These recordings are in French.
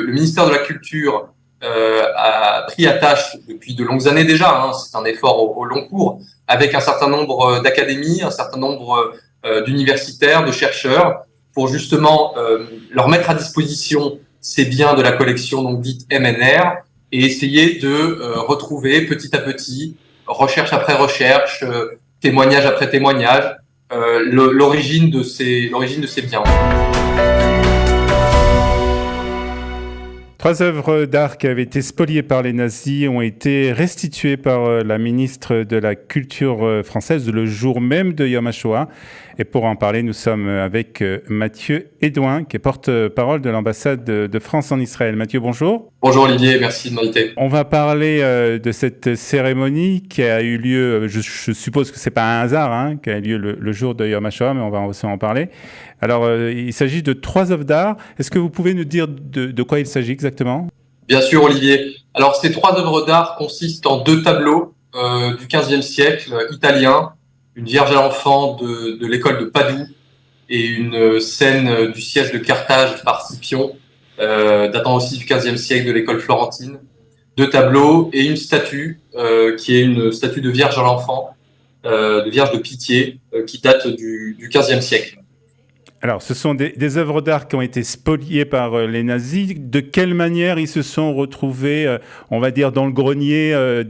le ministère de la Culture a pris à tâche depuis de longues années déjà, c'est un effort au long cours, avec un certain nombre d'académies, un certain nombre d'universitaires, de chercheurs, pour justement leur mettre à disposition ces biens de la collection donc dite MNR et essayer de retrouver petit à petit, recherche après recherche, témoignage après témoignage, l'origine de ces biens. Trois œuvres d'art qui avaient été spoliées par les nazis ont été restituées par la ministre de la Culture française le jour même de Yom HaShoah. Et pour en parler, nous sommes avec Mathieu Hédouin, qui est porte-parole de l'ambassade de France en Israël. Mathieu, bonjour. Bonjour Olivier, merci de m'inviter. On va parler de cette cérémonie qui a eu lieu, je suppose que c'est pas un hasard, qui a eu lieu le jour de Yom HaShoah, mais on va aussi en parler. Alors, il s'agit de 3 œuvres d'art. Est-ce que vous pouvez nous dire de quoi il s'agit exactement ? Bien sûr Olivier. Alors, ces 3 œuvres d'art consistent en 2 tableaux du XVe siècle italiens, une Vierge à l'enfant de l'école de Padoue et une scène du siège de Carthage par Scipion, datant aussi du XVe siècle de l'école florentine. 2 tableaux et une statue qui est une statue de Vierge à l'enfant, de Vierge de Pitié, qui date du XVe siècle. Alors, ce sont des œuvres d'art qui ont été spoliées par les nazis. De quelle manière ils se sont retrouvés, on va dire, dans le grenier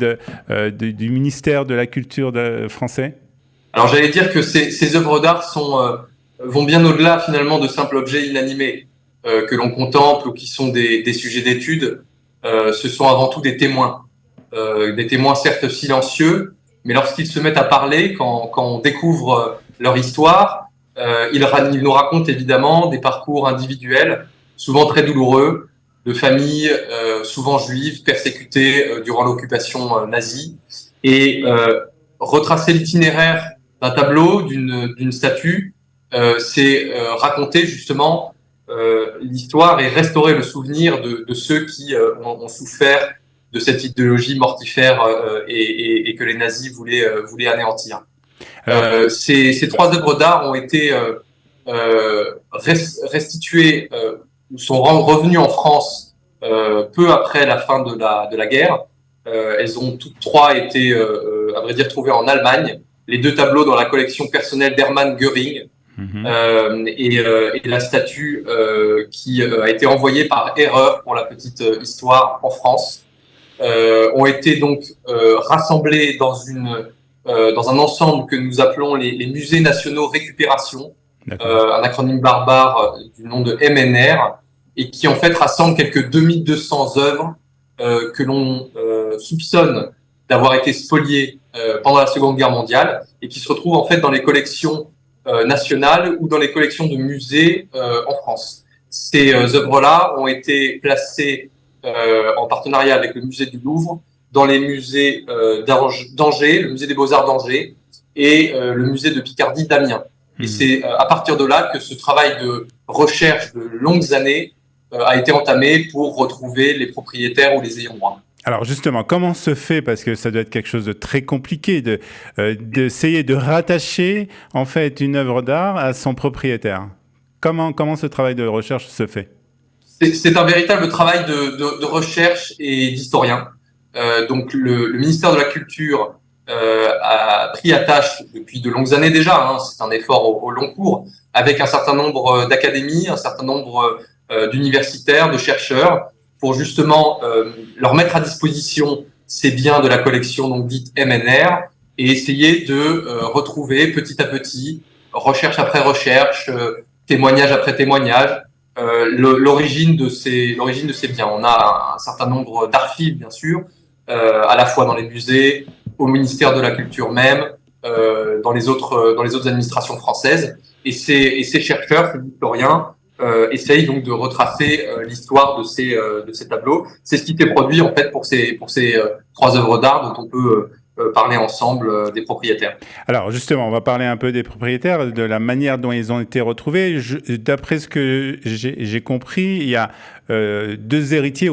du ministère de la Culture français ? Alors, j'allais dire que ces œuvres d'art vont bien au-delà, finalement, de simples objets inanimés que l'on contemple ou qui sont des sujets d'étude. Ce sont avant tout des témoins certes silencieux, mais lorsqu'ils se mettent à parler, quand on découvre leur histoire, ils nous racontent évidemment des parcours individuels, souvent très douloureux, de familles souvent juives persécutées durant l'occupation nazie. Et retracer l'itinéraire d'un tableau, d'une statue, c'est raconter justement l'histoire et restaurer le souvenir de ceux qui ont souffert de cette idéologie mortifère et que les nazis voulaient anéantir. Ces 3 œuvres d'art ont été restituées ou sont revenues en France peu après la fin de la guerre. Elles ont toutes 3 été, à vrai dire, trouvées en Allemagne. Les 2 tableaux dans la collection personnelle d'Hermann Göring et la statue qui a été envoyée par erreur, pour la petite histoire, en France, ont été donc rassemblées dans un ensemble que nous appelons les musées nationaux récupération, un acronyme barbare du nom de MNR, et qui en fait rassemble quelques 2200 œuvres que l'on soupçonne d'avoir été spoliées pendant la Seconde Guerre mondiale et qui se retrouvent en fait dans les collections nationales ou dans les collections de musées en France. Ces œuvres-là ont été placées en partenariat avec le musée du Louvre, dans les musées d'Angers, le musée des Beaux-Arts d'Angers et le musée de Picardie d'Amiens. Et c'est à partir de là que ce travail de recherche de longues années a été entamé pour retrouver les propriétaires ou les ayants droit. Alors justement, comment se fait, parce que ça doit être quelque chose de très compliqué, d'essayer de rattacher en fait une œuvre d'art à son propriétaire. Comment ce travail de recherche se fait ? C'est un véritable travail de recherche et d'historien. Donc le ministère de la Culture a pris à tâche depuis de longues années déjà, c'est un effort au long cours, avec un certain nombre d'académies, un certain nombre d'universitaires, de chercheurs, pour justement leur mettre à disposition ces biens de la collection donc dite MNR et essayer de retrouver petit à petit, recherche après recherche, témoignage après témoignage, l'origine de ces biens. On a un certain nombre d'archives, bien sûr, à la fois dans les musées, au ministère de la Culture même, dans les autres administrations françaises. Et ces chercheurs, ces historiens, essayent donc de retracer l'histoire de ces tableaux. C'est ce qui s'est produit en fait pour ces 3 œuvres d'art dont on peut parler ensemble des propriétaires. Alors justement, on va parler un peu des propriétaires, de la manière dont ils ont été retrouvés. D'après ce que j'ai compris, il y a 2 héritiers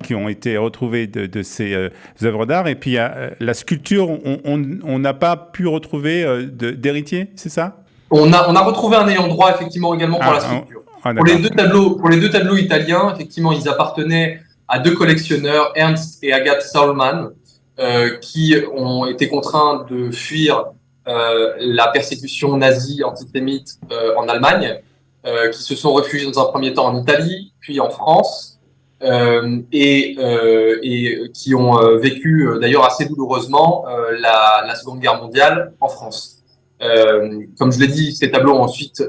qui ont été retrouvés de ces œuvres d'art, et puis il y a la sculpture, on n'a pas pu retrouver d'héritier, c'est ça ? On a retrouvé un ayant droit effectivement également pour la sculpture. Ah, d'accord. Pour les deux tableaux italiens, effectivement, ils appartenaient à deux collectionneurs, Ernst et Agathe Saulman, qui ont été contraints de fuir la persécution nazie antisémite en Allemagne, qui se sont réfugiés dans un premier temps en Italie, puis en France, et qui ont vécu d'ailleurs assez douloureusement la Seconde Guerre mondiale en France. Comme je l'ai dit, ces tableaux ont ensuite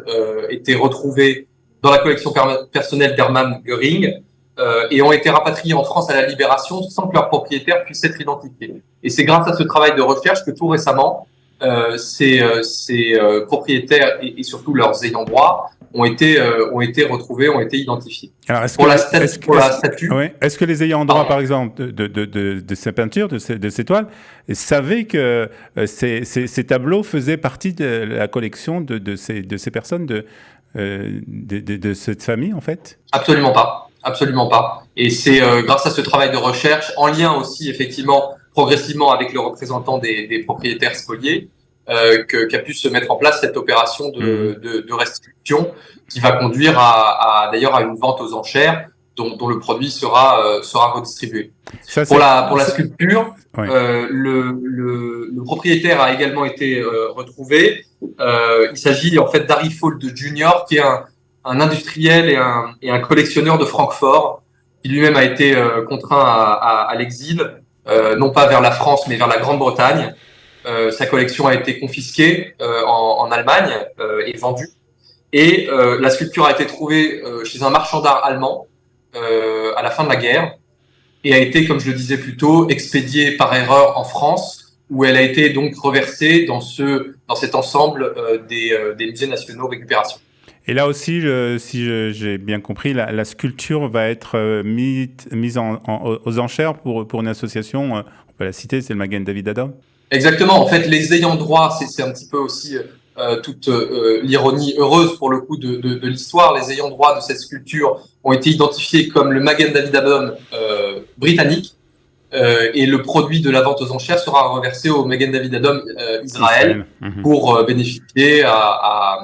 été retrouvés dans la collection personnelle d'Hermann Göring et ont été rapatriés en France à la Libération sans que leur propriétaire puisse être identifié. Et c'est grâce à ce travail de recherche que tout récemment, ces propriétaires et surtout leurs ayants droit ont été retrouvés, ont été identifiés. Alors, Pour la statue, ouais, est-ce que les ayants droit, par exemple, de ces peintures, de ces toiles, savaient que ces tableaux faisaient partie de la collection de ces personnes, de cette famille, en fait? Absolument pas. Absolument pas. Et c'est grâce à ce travail de recherche, en lien aussi effectivement progressivement avec le représentant des propriétaires spoliés, qu'a pu se mettre en place cette opération de restitution qui va conduire d'ailleurs à une vente aux enchères dont le produit sera redistribué. Ça, pour la sculpture, ouais. Le propriétaire a également été retrouvé. Il s'agit en fait d'Harry Fold Jr., qui est un industriel et un collectionneur de Francfort, qui lui-même a été contraint à l'exil, non pas vers la France, mais vers la Grande-Bretagne. Sa collection a été confisquée en Allemagne et vendue. Et la sculpture a été trouvée chez un marchand d'art allemand à la fin de la guerre et a été, comme je le disais plus tôt, expédiée par erreur en France, où elle a été donc reversée dans cet ensemble des musées nationaux récupération. Et là aussi, si j'ai bien compris, la sculpture va être mise aux enchères pour une association, on peut la citer, c'est le Magen David Adom. Exactement. En fait, les ayants droit, c'est un petit peu aussi toute l'ironie heureuse pour le coup de l'histoire. Les ayants droit de cette sculpture ont été identifiés comme le Magen David Adom britannique. Et le produit de la vente aux enchères sera reversé au Magen David Adom Israël pour bénéficier à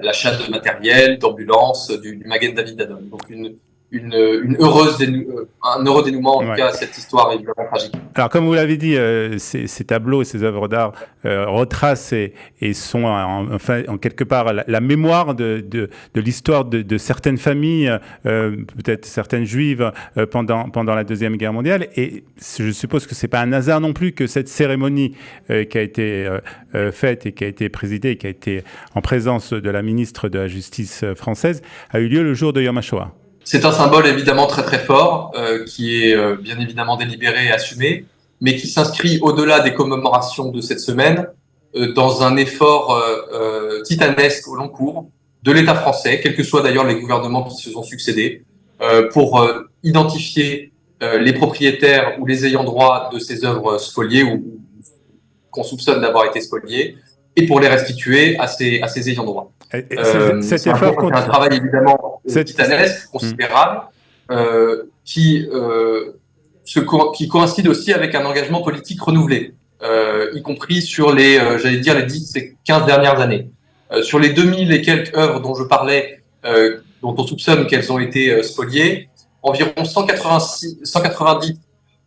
l'achat de matériel, d'ambulances, du Magen David Adom. Donc un heureux dénouement en tout cas à cette histoire évidemment tragique. Alors comme vous l'avez dit, ces tableaux et ces œuvres d'art retracent et sont en quelque part la mémoire de l'histoire de certaines familles, peut-être certaines juives pendant la Deuxième Guerre mondiale. Et je suppose que c'est pas un hasard non plus que cette cérémonie qui a été faite et qui a été présidée et qui a été en présence de la ministre de la Justice française a eu lieu le jour de Yom HaShoah. C'est un symbole évidemment très très fort, qui est bien évidemment délibéré et assumé, mais qui s'inscrit au-delà des commémorations de cette semaine dans un effort titanesque au long cours de l'État français, quels que soient d'ailleurs les gouvernements qui se sont succédés, pour identifier les propriétaires ou les ayants droit de ces œuvres spoliées ou qu'on soupçonne d'avoir été spoliées, et pour les restituer à ses ayants droit. Cet effort c'est un travail évidemment titanesque, considérable, qui coïncide aussi avec un engagement politique renouvelé, y compris sur les 15 dernières années. Sur les 2000 et quelques œuvres dont je parlais, dont on soupçonne qu'elles ont été spoliées, environ 190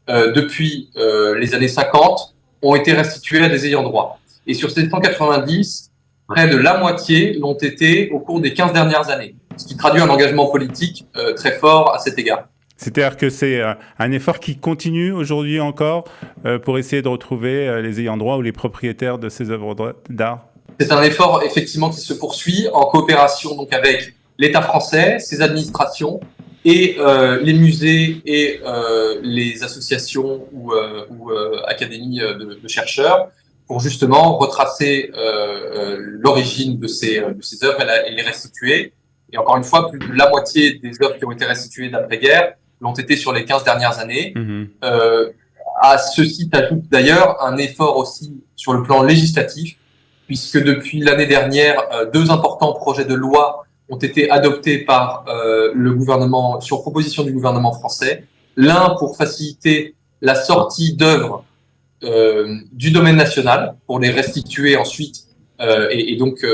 depuis les années 50 ont été restituées à des ayants droit. Et sur ces 190, près de la moitié l'ont été au cours des 15 dernières années, ce qui traduit un engagement politique très fort à cet égard. C'est-à-dire que c'est un effort qui continue aujourd'hui encore pour essayer de retrouver les ayants droit ou les propriétaires de ces œuvres d'art? C'est un effort effectivement qui se poursuit en coopération donc avec l'État français, ses administrations et les musées et les associations ou académies de chercheurs, pour justement retracer l'origine de ces œuvres et les restituer. Et encore une fois, plus de la moitié des œuvres qui ont été restituées d'après-guerre l'ont été sur les 15 dernières années. À ceci s'ajoute d'ailleurs un effort aussi sur le plan législatif, puisque depuis l'année dernière, 2 importants projets de loi ont été adoptés par le gouvernement, sur proposition du gouvernement français. L'un pour faciliter la sortie d'œuvres du domaine national, pour les restituer ensuite et donc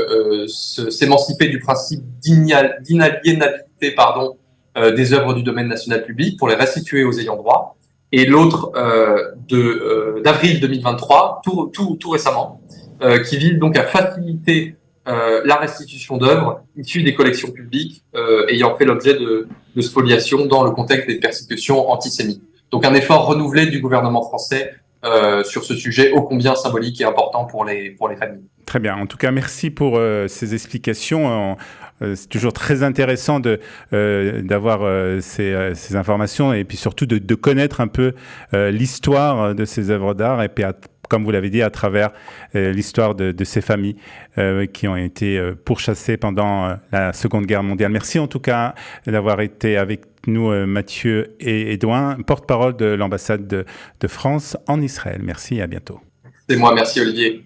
s'émanciper du principe d'inaliénabilité des œuvres du domaine national public pour les restituer aux ayants droit. Et l'autre d'avril 2023, tout récemment, qui vise donc à faciliter la restitution d'œuvres issues des collections publiques ayant fait l'objet de spoliation dans le contexte des persécutions antisémites. Donc un effort renouvelé du gouvernement français sur ce sujet ô combien symbolique et important pour les familles. Très bien. En tout cas, merci pour ces explications. C'est toujours très intéressant d'avoir ces informations et puis surtout de connaître un peu l'histoire de ces œuvres d'art et puis comme vous l'avez dit, à travers l'histoire de ces familles qui ont été pourchassées pendant la Seconde Guerre mondiale. Merci en tout cas d'avoir été avec nous, Mathieu et Édouin, porte-parole de l'ambassade de France en Israël. Merci et à bientôt. C'est moi, merci Olivier.